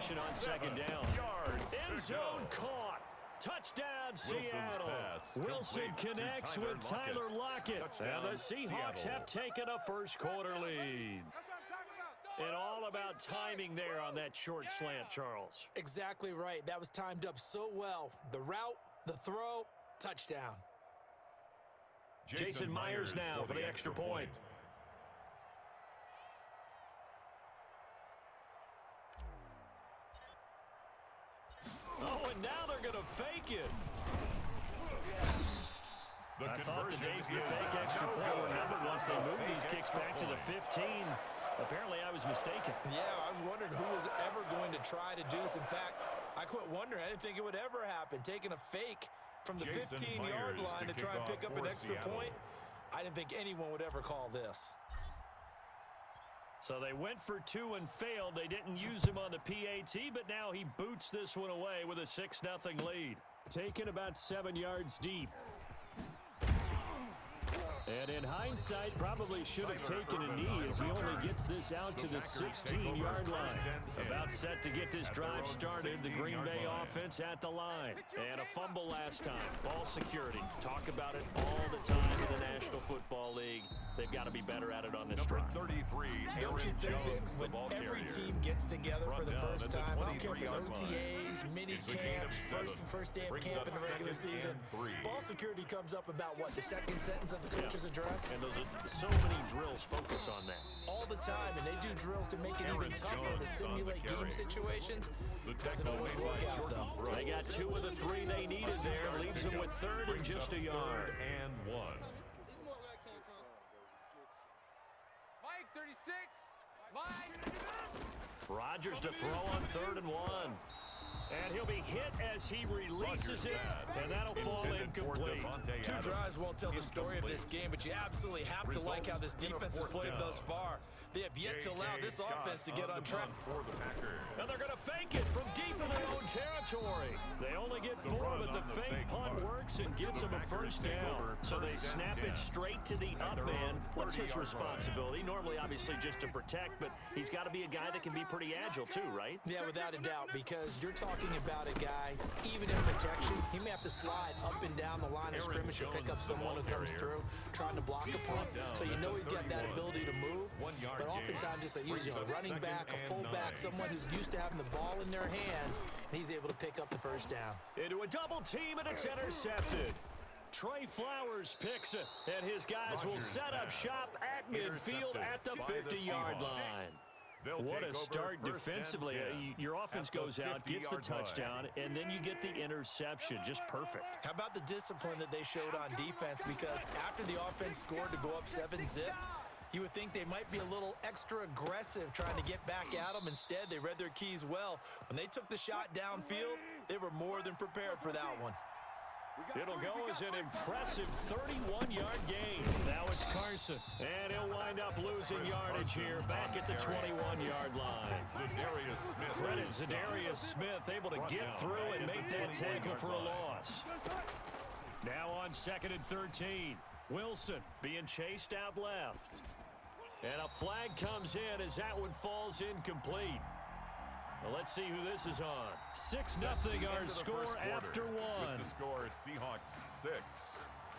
possession on second down. End zone caught. Touchdown, Seattle. Wilson connects with Tyler Lockett. And the Seahawks have taken a first-quarter lead. And all about timing there on that short slant, Charles. Exactly right. That was timed up so well. The route, the throw, touchdown. Jason Myers now for the extra point. Oh, and now they're going to fake it. I thought the days of the fake extra point were numbered once they moved these kicks back to the 15. Apparently, I was mistaken. Yeah, I was wondering who was ever going to try to do this. In fact, I quit wondering. I didn't think it would ever happen. Taking a fake from the 15-yard line to try and pick up an extra point, I didn't think anyone would ever call this. So they went for two and failed. They didn't use him on the PAT, but now he boots this one away with a 6-0 lead. Taken about 7 yards deep. And in hindsight, probably should have taken a knee as he only gets this out to the 16-yard line. About set to get this drive started, the Green Bay offense at the line. And a fumble last time. Ball security. Talk about it all the time in the National Football League. They've got to be better at it on this drive. Don't you think that when every team gets together for the first time, I don't care if it's OTAs, mini camps, first day of camp in the regular season, ball security comes up about, what, the second sentence of the coach's address? And those are so many drills focus on that. All the time, and they do drills to make it even tougher to simulate game situations. Doesn't always work out, though. They got 2 of the 3 they needed there. Leaves them with 3rd and just a yard. And 1. Mike, 36. Mike. Rodgers to throw on 3rd and 1. And he'll be hit as he releases it, and that'll fall incomplete. 2 drives won't tell the story of this game, but you absolutely have to like how this defense has played thus far. They have yet to allow this offense to get on track. And they're going to fake it from deep in their own territory. They only get 4, but the fake punt works and gets them a first down. So they snap it straight to the up man. What's his responsibility? Normally, obviously, just to protect, but he's got to be a guy that can be pretty agile too, right? Yeah, without a doubt, because you're talking about a guy, even in protection, he may have to slide up and down the line of scrimmage to pick up someone who comes through trying to block a punt. So you know he's got that ability to move, but oftentimes it's usually a running back, a fullback, someone who's used to having the ball in their hands, and he's able to pick up the first down. Into a double team, and it's intercepted. Trey Flowers picks it, and his guys will set up shop at midfield at the 50-yard line. What a start defensively. Your offense goes out, gets the touchdown, and then you get the interception. Just perfect. How about the discipline that they showed on defense? Because after the offense scored to go up 7-zip, you would think they might be a little extra aggressive trying to get back at them. Instead, they read their keys well. When they took the shot downfield, they were more than prepared for that one. It'll go as an impressive 31-yard gain. Now it's Carson, and he'll wind up losing yardage here back at the 21-yard line. Credit Zadarius Smith, able to get through and make that tackle for a loss. Now on 2nd and 13. Wilson being chased out left. And a flag comes in as that one falls incomplete. Well, let's see who this is on. 6-0 our score after 1. With the score, Seahawks 6,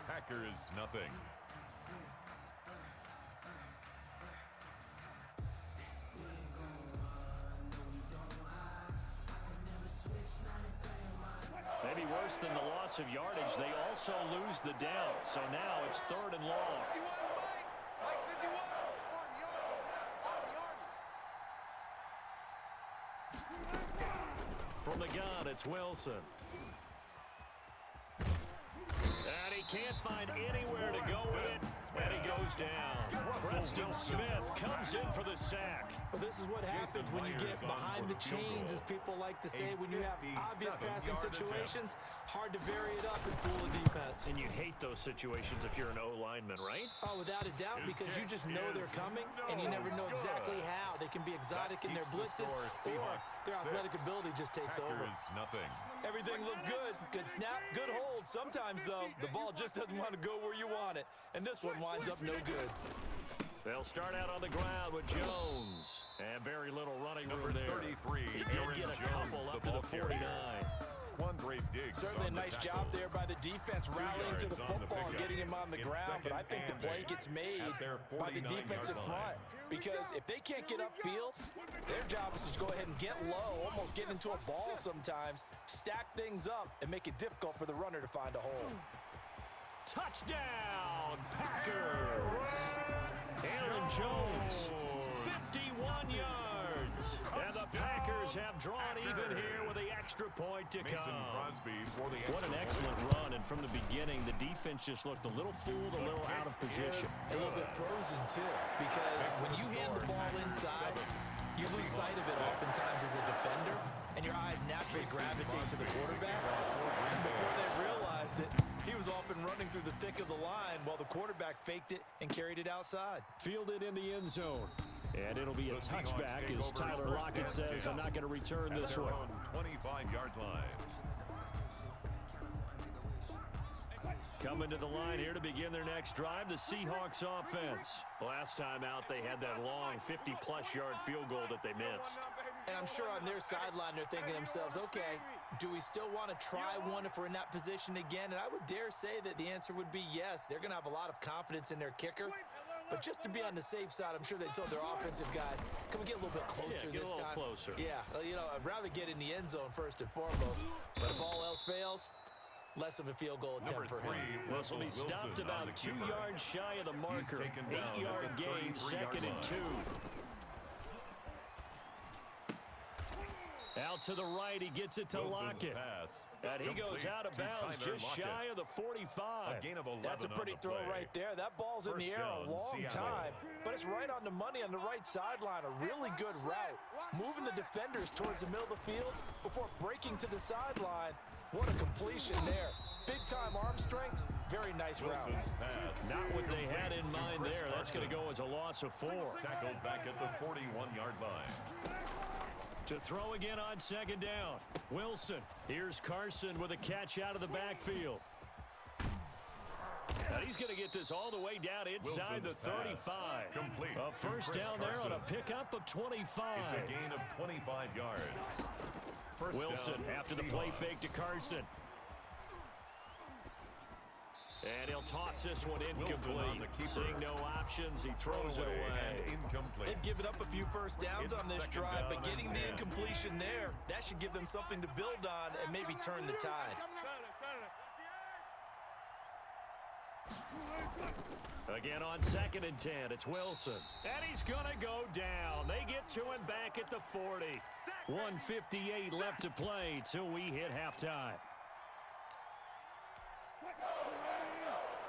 Packers 0. Maybe worse than the loss of yardage, they also lose the down. So now it's 3rd and long. 51, Mike 51. From the gun, it's Wilson. And he can't find anywhere to go with it, and he goes down. Preston Smith comes in for the sack. Well, this is what happens when you get behind the chains, as people like to say. When you have obvious passing situations, hard to vary it up and fool the defense. And you hate those situations if you're an O-lineman, right? Oh, without a doubt, because you just know they're coming, and you never know exactly how. They can be exotic in their blitzes, or their athletic ability just takes over. Everything looked good. Good snap, good hold. Sometimes, though, the ball just doesn't want to go where you want it, and this one winds up no good. They'll start out on the ground with Jones. And very little running room there. 33, He did get a 49. Certainly a nice job there by the defense, rallying to the football and getting him on the ground, but I think the play gets made by the defensive front, because if they can't get upfield, their job is to go ahead and get low, almost get into a ball sometimes, stack things up, and make it difficult for the runner to find a hole. Touchdown, Packers! Aaron Jones, 51 yards. And the Packers have drawn even here with the extra point to come. What an excellent run, and from the beginning, the defense just looked a little fooled, a little out of position. A little bit frozen, too, because when you hand the ball inside, you lose sight of it oftentimes as a defender, and your eyes naturally gravitate to the quarterback. And before they realized it, he was off and running through the thick of the line while the quarterback faked it and carried it outside. Fielded in the end zone. And it'll be a touchback as Tyler Lockett says, I'm not going to return this one. 25-yard line. Coming to the line here to begin their next drive, the Seahawks offense. Last time out, they had that long 50-plus yard field goal that they missed. And I'm sure on their sideline, they're thinking to themselves, okay, do we still want to try one if we're in that position again? And I would dare say that the answer would be yes. They're going to have a lot of confidence in their kicker. But just to be on the safe side, I'm sure they told their offensive guys, can we get a little bit closer this time? Closer. Yeah, you know, I'd rather get in the end zone first and foremost. But if all else fails, less of a field goal attempt for him. Wilson, he stopped about 2 yards shy of the marker. 8-yard gain, 2nd and 2. Out to the right, he gets it to Lockett. And he goes out of bounds just shy of the 45. That's a pretty throw right there. That ball's in the air a long time, but it's right on the money on the right sideline. A really good route. Moving the defenders towards the middle of the field before breaking to the sideline. What a completion there. Big-time arm strength. Very nice route. Not what they had in mind there. That's going to go as a loss of 4. Tackled back at the 41-yard line. To throw again on 2nd down. Wilson. Here's Carson with a catch out of the backfield. And he's going to get this all the way down inside the 35. A first down there on a pickup of 25. It's a gain of 25 yards. Wilson after the play fake to Carson. And he'll toss this one incomplete. Seeing no options, he throws it away. They've given up a few first downs on this drive, but getting the incompletion there, that should give them something to build on and maybe turn the tide. Again on 2nd and 10, it's Wilson. And he's going to go down. They get to him back at the 40. 1:58 left to play till we hit halftime.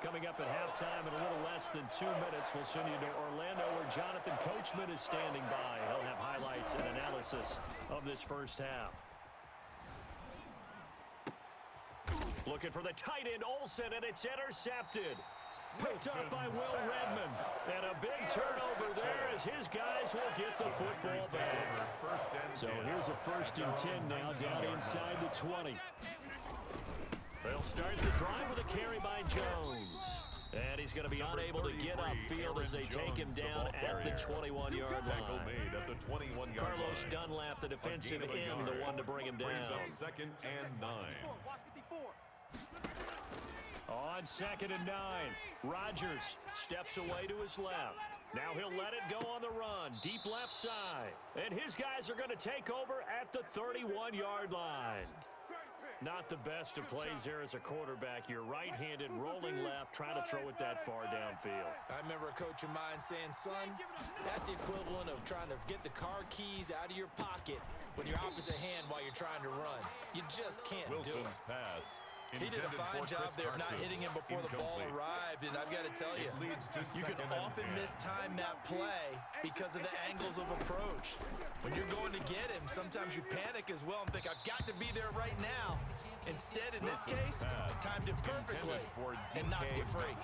Coming up at halftime in a little less than 2 minutes, we'll send you to Orlando where Jonathan Coachman is standing by. He'll have highlights and analysis of this first half. Looking for the tight end, Olsen, and it's intercepted. Picked up by Will Redmond. And a big turnover there as his guys will get the football back. So here's a 1st and 10 now down inside the 20. They'll start the drive with a carry by Jones. And he's going to be unable to get upfield as they take him down at the 21-yard line. Carlos Dunlap, the defensive end, the one to bring him down. 2nd and 9. On 2nd and 9, Rodgers steps away to his left. Now he'll let it go on the run, deep left side. And his guys are going to take over at the 31-yard line. Not the best of plays there as a quarterback. You're right-handed, rolling left, trying to throw it that far downfield. I remember a coach of mine saying, son, that's the equivalent of trying to get the car keys out of your pocket with your opposite hand while you're trying to run. You just can't do it. Pass. He did a fine job there of not hitting him before the ball arrived, and I've got to tell you, you can often mistime that play because of the angles of approach. When you're going to get him, sometimes you panic as well and think, I've got to be there right now. Instead, in this case, timed it perfectly and knocked it free.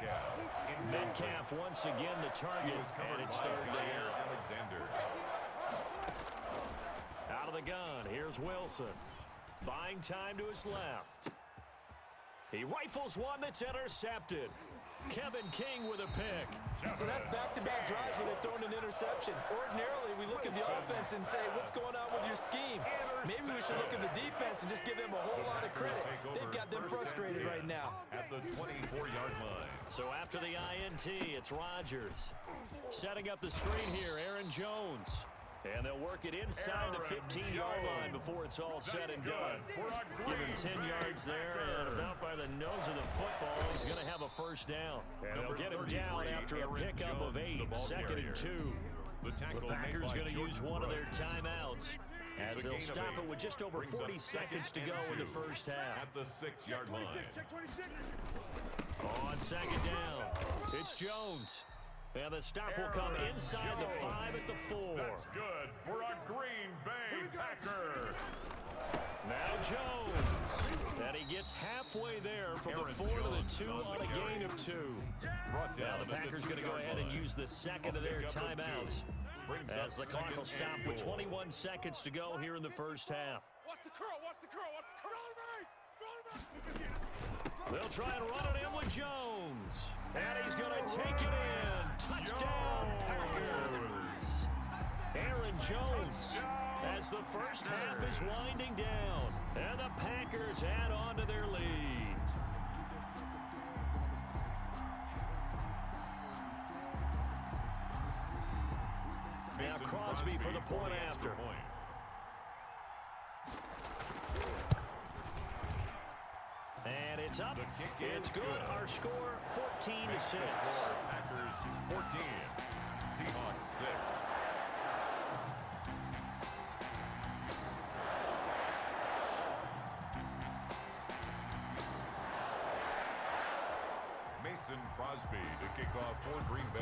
Metcalf once again the target, and it's 3rd down. Out of the gun, here's Wilson. Buying time to his left. He rifles one that's intercepted. Kevin King with a pick. So that's back-to-back drives where they've thrown an interception. Ordinarily, we look at the offense and say, what's going on with your scheme? Maybe we should look at the defense and just give them a whole lot of credit. They've got them frustrated right now. At the 24-yard line. So after the INT, it's Rodgers. Setting up the screen here, Aaron Jones. And they'll work it inside the 15-yard line before it's all said and done. Give him 10 yards there, and about by the nose of the football, he's going to have a first down. And they'll get him down after a pickup of 8, 2nd and 2. The Packers going to use one of their timeouts as they'll stop it with just over 40 seconds to go in the first half. At the 6-yard line. On second down, it's Jones. And the stop will come inside the 5 at the 4. That's good for a Green Bay Packer. Now Jones. And he gets halfway there from the 4 to the 2 on a gain of 2. Now the Packers going to go ahead and use the second of their timeouts as the clock will stop with 21 seconds to go here in the first half. Watch the curl, watch the curl, watch the curl. They'll try and run it in with Jones. And he's going to take it in. Touchdown, Packers. Aaron Jones as the first half is winding down. And the Packers add on to their lead. Now Crosby for the point after. And it's up. It's good. Our score, 14-6. Packers 14, Seahawks 6. Mason Crosby to kick off for Green Bay.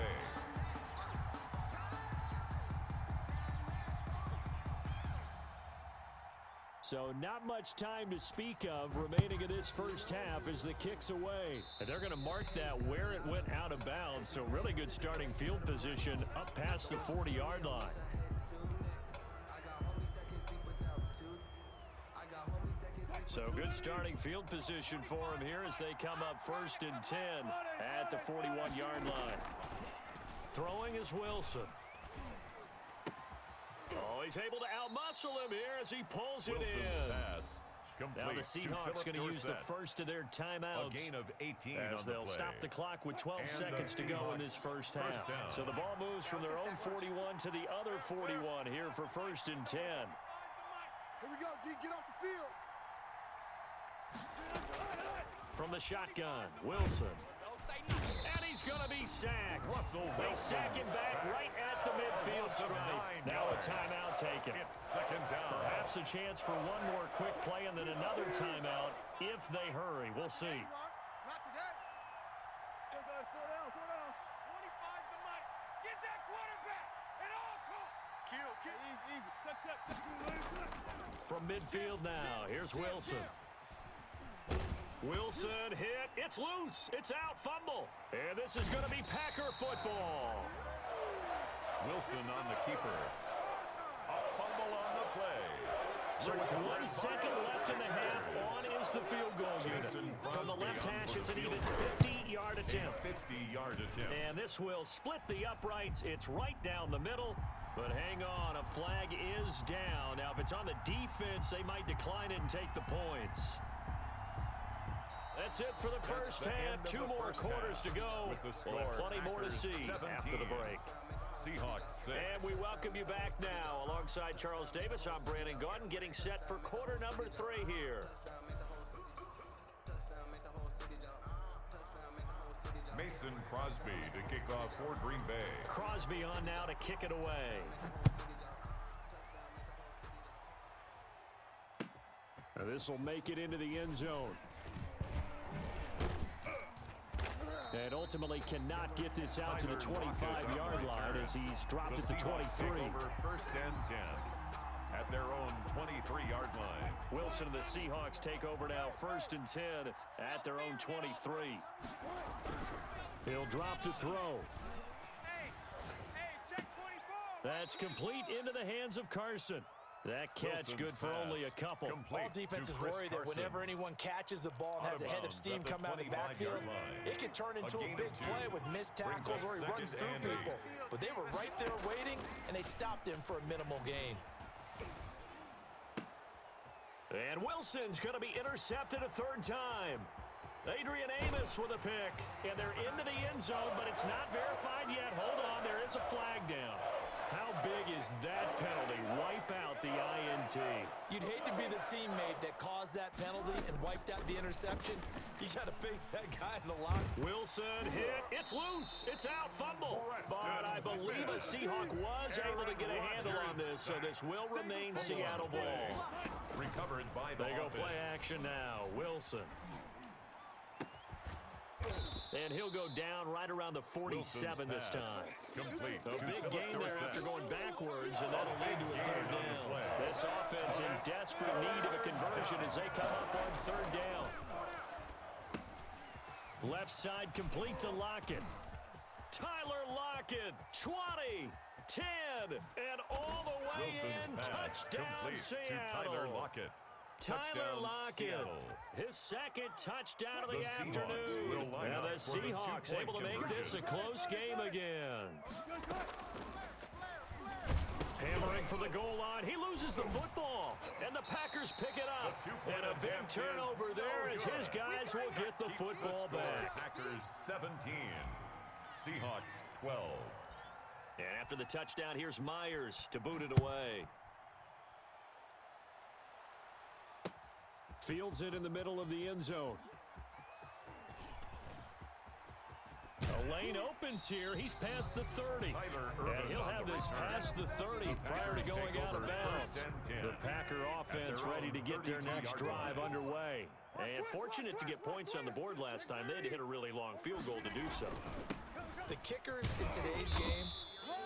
So not much time to speak of remaining in this first half as the kick's away. And they're going to mark that where it went out of bounds. So really good starting field position up past the 40-yard line. So good starting field position for him here as they come up 1st and 10 at the 41-yard line. Throwing is Wilson. Oh, he's able to outmuscle him here as he pulls it in. Pass. Now the Seahawks going to use the first of their timeouts. A gain of 18 as on the they'll play. stop the clock with 12 seconds to go in this first half. So the ball moves from their own 41 to the other 41 here for 1st and 10. Here we go, G, get off the field. From the shotgun, Wilson. And he's going to be sacked. They sack him back right at the midfield stripe. Now a timeout taken. It's 2nd down. Perhaps a chance for one more quick play and then another timeout if they hurry. We'll see. Not today. 4 down. 25 the mic. Get that quarterback. And all cool. Kill. Easy. From midfield now, here's Wilson. Wilson hit. It's loose. It's out. Fumble. And this is going to be Packer football. Wilson on the keeper. A fumble on the play. So with 1 second left in the half, on is the field goal unit. From the left hash, it's an even 50-yard attempt. 50-yard attempt. And this will split the uprights. It's right down the middle. But hang on, a flag is down. Now, if it's on the defense, they might decline it and take the points. That's it for the first half. 2 more quarters to go. We'll have plenty more to see after the break. Seahawks 6. And we welcome you back now. Alongside Charles Davis, I'm Brandon Gaudin, getting set for quarter number 3 here. Mason Crosby to kick off for Green Bay. Crosby on now to kick it away. And this will make it into the end zone. And ultimately cannot get this out to the 25-yard line as he's dropped at the 23. Over 1st and 10 at their own 23-yard line. Wilson and the Seahawks take over now 1st and 10 at their own 23. He'll drop to throw. Hey, check 24. That's complete into the hands of Carson. That catch good for only a couple. All defenses worry that whenever anyone catches the ball and has a head of steam come out of the backfield, it can turn into a big play with missed tackles or he runs through people. But they were right there waiting, and they stopped him for a minimal gain. And Wilson's going to be intercepted a third time. Adrian Amos with a pick. And they're into the end zone, but it's not verified yet. Hold on, there is a flag down. How big is that penalty? Wipe out the INT. You'd hate to be the teammate that caused that penalty and wiped out the interception. You got to face that guy in the line. Wilson hit. It's loose. It's out. Fumble. But I believe a Seahawk was able to get a handle on this, so this will remain Seattle ball. Recovered by the They go offense. play action now. Wilson. And he'll go down right around the 47 this time. Complete. A big gain there after going backwards, and that'll lead to a third down. This offense in desperate need of a conversion as they come up on third down. Left side complete to Lockett. Tyler Lockett, 20, 10, and all the way Wilson's in. pass Touchdown, complete Seattle. to Tyler Lockett. Tyler Touchdown, Lockett, Seattle. his second touchdown of the The Seahawks afternoon. will line And up the for the Seahawks two-point able to make this a conversion. close game again. Hammering for the goal line. He loses the football, and the Packers pick it up. And a big turnover there as his guys will get the football back. Packers 17, Seahawks 12. And after the touchdown, here's Myers to boot it away. Fields it in the middle of the end zone. A lane opens here. He's past the 30. And he'll have this past the 30 prior to going out of bounds. The Packer offense ready to get their next drive underway. And fortunate to get points on the board last time. They had to hit a really long field goal to do so. The kickers in today's game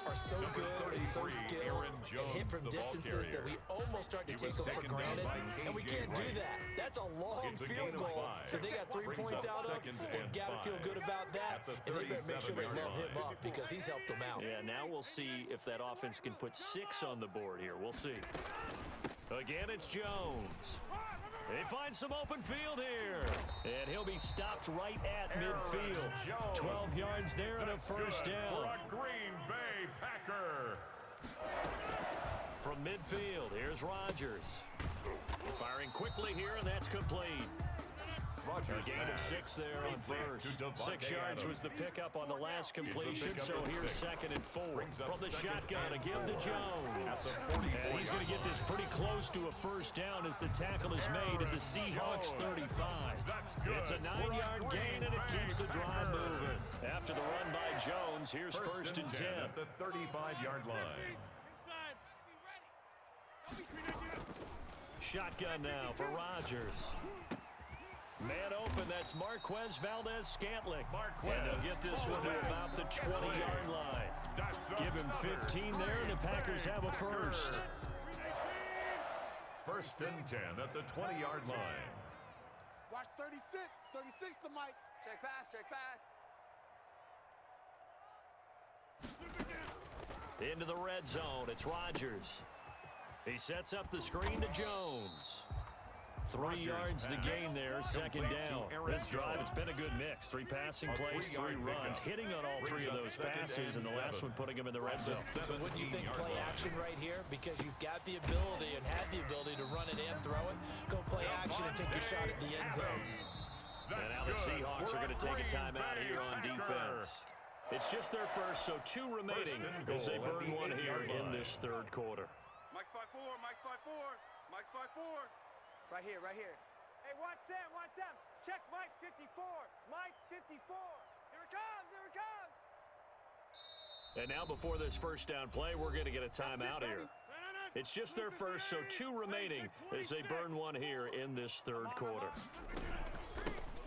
are so good and so skilled and hit from distances that we almost start to take them for granted, and we can't do that. That's a long field goal that they got 3 points out of. They've got to feel good about that, and they better make sure they love him up because he's helped them out. Yeah, now we'll see if that offense can put 6 on the board here. We'll see. Again, it's Jones. They find some open field here. And he'll be stopped right at midfield. 12 yards there and a first down. For a Green Bay Packer. From midfield, here's Rodgers. Firing quickly here, and that's complete. A gain of 6 there on first. 6 yards was the pickup on the last completion, so here's 2nd and 4. From the shotgun, a give to Jones. And he's going to get this pretty close to a first down as the tackle is made at the Seahawks 35. It's a 9-yard gain, and it keeps the drive moving. After the run by Jones, here's 1st and 10. At the 35-yard line. Shotgun now for Rodgers. Man open, that's Marquez Valdez-Scantling. And they'll get this one to about the 20-yard line. Give him 15 there, and the Packers have a first. 1st and 10 at the 20-yard line. Watch 36. 36 to Mike. Check pass, check pass. Into the red zone, it's Rodgers. He sets up the screen to Jones. 3 yards the gain there, 2nd down. This drive, it's been a good mix. 3 passing plays, 3 runs, hitting on all 3 of those passes, and the last one putting him in the red zone. So wouldn't you think play action right here? Because you've got the ability and had the ability to run it and throw it. Go play action and take a shot at the end zone. And now the Seahawks are going to take a timeout here on defense. It's just their first, so 2 remaining as they burn 1 here in this 3rd quarter. Mike's 5-4, Mike's 5-4, Mike's 5-4. Right here, right here. Hey, watch Sam, watch Sam. Check Mike 54, Mike 54. Here it comes, here it comes. And now before this first down play, we're going to get a timeout here. It's just their first, so 2 remaining as they burn 1 here in this 3rd quarter.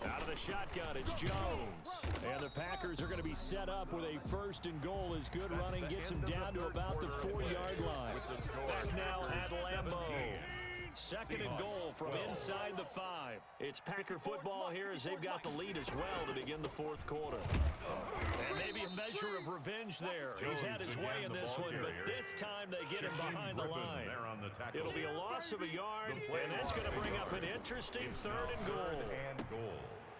Out of the shotgun, it's Jones. And the Packers are going to be set up with a 1st and goal as good running gets them down to about the 4-yard line. Back now at Lambeau. Second and goal from inside the 5. It's Packer football here as they've got the lead as well to begin the fourth quarter. And maybe a measure of revenge there. He's had his way in this one, but this time they get him behind the line. It'll be a loss of a yard, and that's going to bring up an interesting third and goal.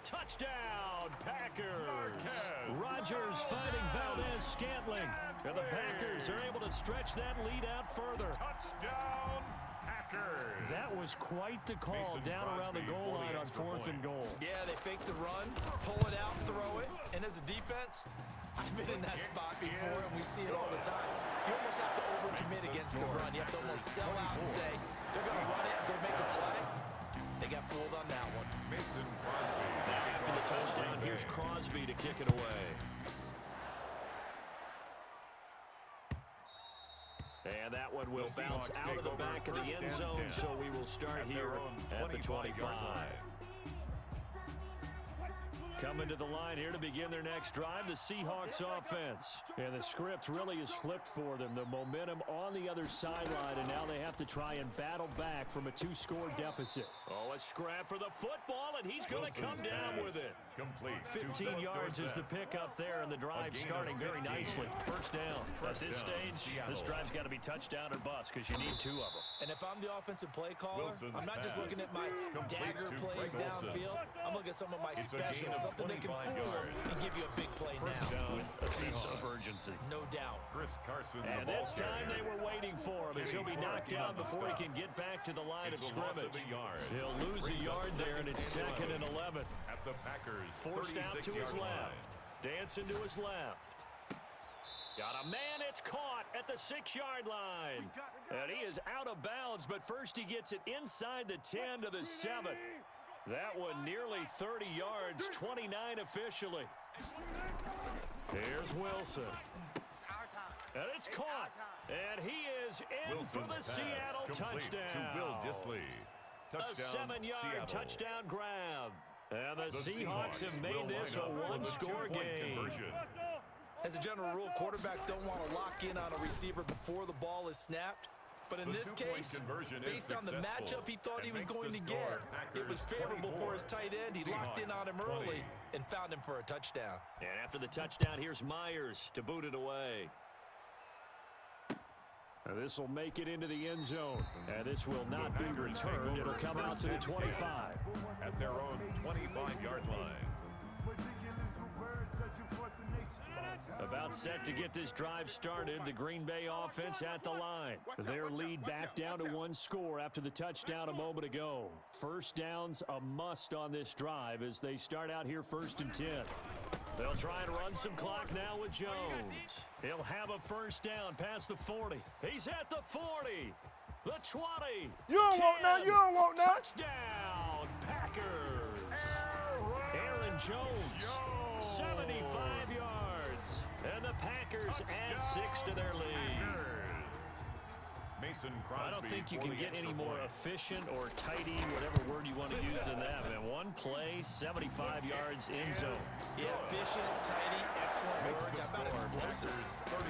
Touchdown, Packers! Rodgers finding Valdez-Scantling. And the Packers are able to stretch that lead out further. Touchdown, Packers! That was quite the call down around the goal line on fourth and goal. Yeah, they fake the run, pull it out, throw it, and as a defense, I've been in that spot before, and we see it all the time. You almost have to overcommit against the run. You have to almost sell out and say, they're going to run it and go make a play. They got fooled on that one. Mason Crosby. After the touchdown, here's Crosby to kick it away. And that one will bounce out of the back of the end zone, so we will start here at the 25. Coming to the line here to begin their next drive, the Seahawks offense. And the script really is flipped for them. The momentum on the other sideline, and now they have to try and battle back from a 2-score deficit. Oh, a scrap for the football, and he's going to come down with it. Complete. 15 yards is the pickup there, and the drive starting very nicely. First down. At this stage, this drive's got to be touchdown or bust because you need 2 of them. And if I'm the offensive play caller, I'm not just looking at my dagger plays downfield. I'm looking at some of my specials, something that can fool and give you a big play now. With a sense of urgency. No doubt. And this time they were waiting for him as he'll be knocked down before he can get back to the line of scrimmage. He'll lose a yard there, and it's 2nd and 11. At the Packers. Forced out to his left. Dancing to his left. Got a man, it's caught at the 6-yard line. And he is out of bounds, but first he gets it inside the 10 to the 7. That one nearly 30 yards, 29 officially. Here's Wilson. And it's caught. And he is in for the Seattle touchdown. To Will Dissly. A 7-yard touchdown grab. And the Seahawks have made this a 1-score game. As a general rule, quarterbacks don't want to lock in on a receiver before the ball is snapped. But in this case, based on the matchup he thought he was going to get, it was favorable for his tight end. He locked in on him early and found him for a touchdown. And after the touchdown, here's Myers to boot it away. This will make it into the end zone. And this will not be returned. It'll come out to the 25. At their own 25-yard line. About set to get this drive started. The Green Bay offense at the line. Their lead back down to 1 score after the touchdown a moment ago. First down's a must on this drive as they start out here 1st and 10. They'll try and run some clock now with Jones. He'll have a first down past the 40. He's at the 40. The 20. You don't want that. You don't want that. Touchdown, Packers. Aaron Jones, 75 yards. And the Packers add 6 to their lead. Mason Crosby. I don't think you can get any more efficient or tidy, whatever word you want to use in that. Man, one play, 75 yards in zone. Yeah, efficient, tidy, excellent words. How about explosive?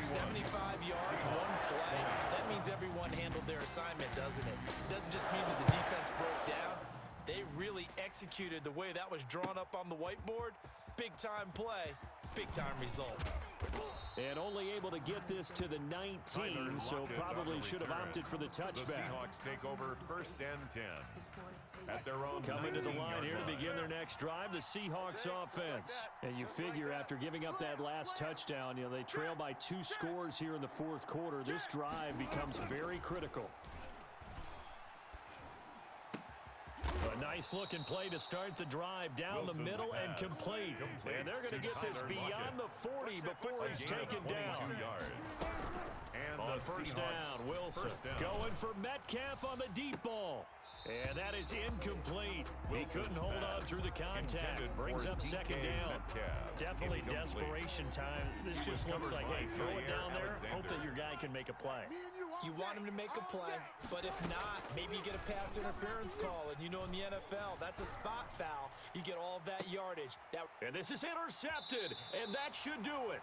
75 yards, one play. That means everyone handled their assignment, doesn't it? It doesn't just mean that the defense broke down. They really executed the way that was drawn up on the whiteboard. Big-time play, big-time result. And only able to get this to the 19, so probably should have opted for the touchback. The Seahawks take over 1st and 10. At their own coming to the line here to begin their next drive, the Seahawks offense. And you figure after giving up that last touchdown, they trail by 2 scores here in the 4th quarter. This drive becomes very critical. A nice-looking play to start the drive down the middle and complete. And they're going to get this beyond the 40 before he's taken down. On first down, Wilson going for Metcalf on the deep ball. And that is incomplete. He couldn't hold on through the contact. Brings up 2nd down. Definitely desperation time. This just looks like, hey, throw it down there. Hope that your guy can make a play. You want him to make a play, but if not, maybe you get a pass interference call. And in the NFL, that's a spot foul. You get all of that yardage. And this is intercepted, and that should do it.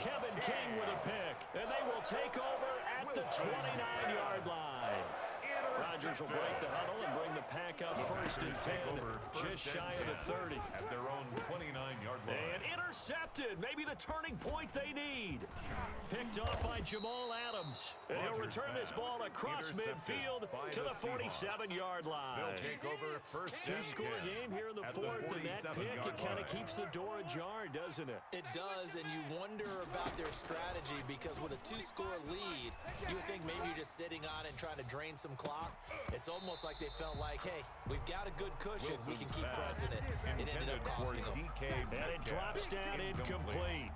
Kevin King with a pick, and they will take over at the 29-yard line. Rodgers will break the huddle and bring the pack up first and 10, just shy of the 30. At their own 29-yard line. And intercepted, maybe the turning point they need. Picked off by Jamal Adams. And he'll return this ball across midfield to the 47-yard line. They'll take over first and 10. Two-score game here in the fourth, and that pick, it kind of keeps the door ajar, doesn't it? It does, and you wonder about their strategy because with a two-score lead, you would think maybe you're just sitting on it and trying to drain some clock. It's almost like they felt like, hey, we've got a good cushion. We can keep pressing it. It ended up costing them. And it drops down incomplete.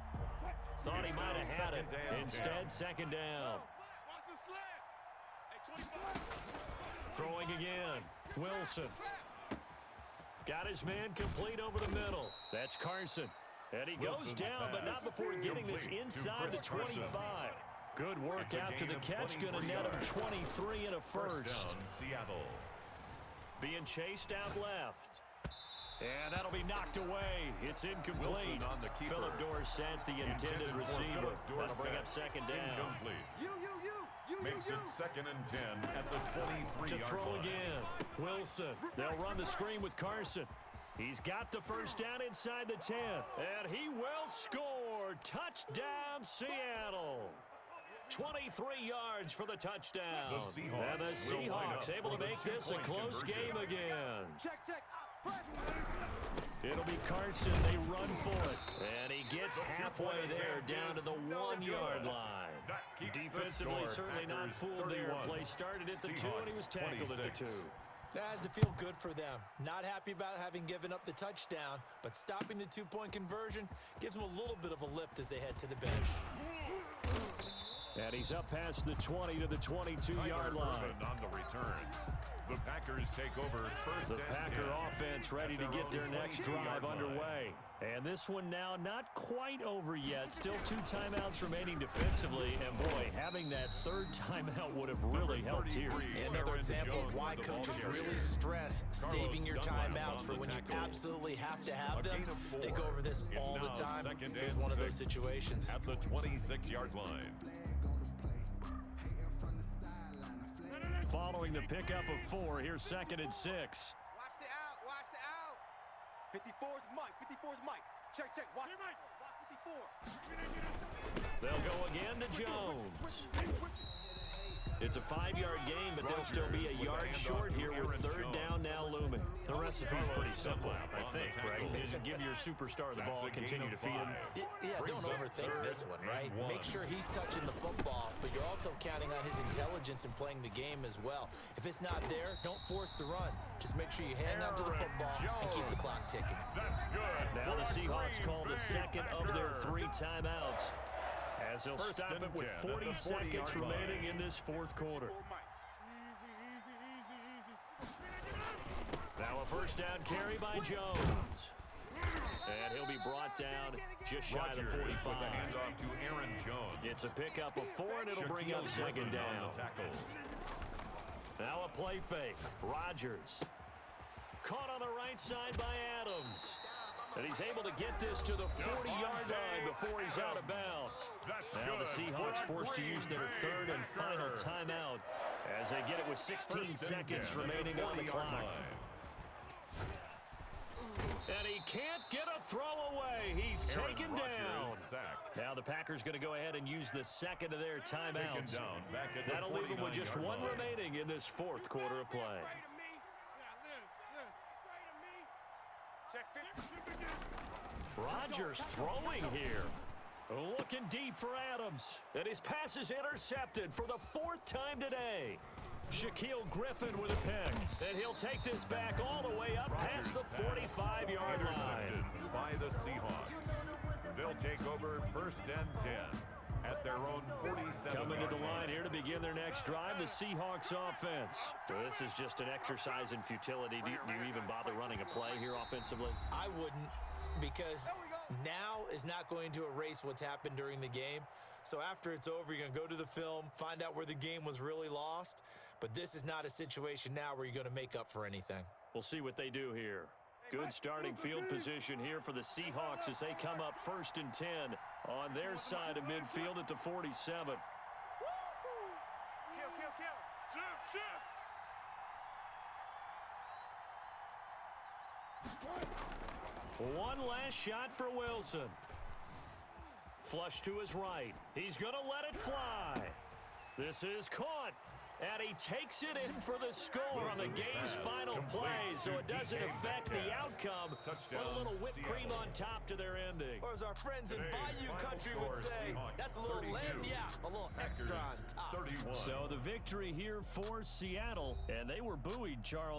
Thought he might have had it. Instead, second down. Throwing again. Wilson. Got his man complete over the middle. That's Carson. And he goes down, but not before getting this inside the 25. Good work after the catch. Going to net him 23 and a first. Seattle. Being chased out left. And that'll be knocked away. It's incomplete. Philip Dorsett, the intended receiver. That'll bring up second down. Makes it second and 10 at the 23-yard line. To throw again. Wilson. They'll run the screen with Carson. He's got the first down inside the 10. And he will score. Touchdown, Seattle. 23 yards for the touchdown. And the Seahawks able to make this a close game again. It'll be Carson. They run for it. And he gets halfway there down to the 1-yard line. Defensively, certainly not fooled there. Play started at the 2, and he was tackled at the 2. That has to feel good for them. Not happy about having given up the touchdown, but stopping the two-point conversion gives them a little bit of a lift as they head to the bench. And he's up past the 20 to the 22-yard line. On the return. The Packers take over first. The Packer offense ready to get their next drive underway. And this one now not quite over yet. Still 2 timeouts remaining defensively. And boy, having that third timeout would have really helped here. Another example of why coaches really stress saving your timeouts for when you absolutely have to have them. They go over this all the time. Here's one of those situations. At the 26-yard line. Following the pickup of 4, here's second and 6. Watch the out. Watch the out. 54's Mike. 54's Mike. Check. Watch Mike. Watch 54. They'll go again to Jones. It's a 5-yard gain, but they'll still be a yard short here with third down now looming. The recipe's pretty simple, I think, right? Just give your superstar the ball and continue to feed him. Yeah, don't overthink this one, right? Make sure he's touching the football, but you're also counting on his intelligence in playing the game as well. If it's not there, don't force the run. Just make sure you hang on to the football and keep the clock ticking. That's good. Now the Seahawks call the second of their 3 timeouts, as they'll stop it with 40 seconds remaining in this fourth quarter. Now a first down carry by Jones. And he'll be brought down just shy of the 45. With the handoff to Aaron Jones. It's a pickup of 4, and it'll bring up second down. Now a play fake. Rodgers. Caught on the right side by Adams. And he's able to get this to the 40-yard line before he's out of bounds. Now the Seahawks forced to use their third and final timeout as they get it with 16 seconds remaining on the clock. And he can't get a throw away. He's taken down. Now the Packers going to go ahead and use the second of their timeouts. That'll leave them with just 1 remaining in this fourth quarter of play. Rodgers throwing here. Looking deep for Adams. And his pass is intercepted for the 4th time today. Shaquille Griffin with a pick. And he'll take this back all the way up past the 45-yard line. By the Seahawks. They'll take over first and 10 at their own 47. Coming to the line here to begin their next drive, the Seahawks offense. This is just an exercise in futility. Do you even bother running a play here offensively? I wouldn't, because now is not going to erase what's happened during the game. So after it's over, you're going to go to the film, find out where the game was really lost. But this is not a situation now where you're going to make up for anything. We'll see what they do here. Good starting field position here for the Seahawks as they come up first and 10 on their side of midfield at the 47. One last shot for Wilson. Flush to his right. He's going to let it fly. This is caught. And he takes it in for the score on the game's final play, so it doesn't affect the outcome, but a little whipped cream on top to their ending. Or as our friends in Bayou Country would say, that's a little lagniappe, a little extra on top. So the victory here for Seattle, and they were buoyed, Charles.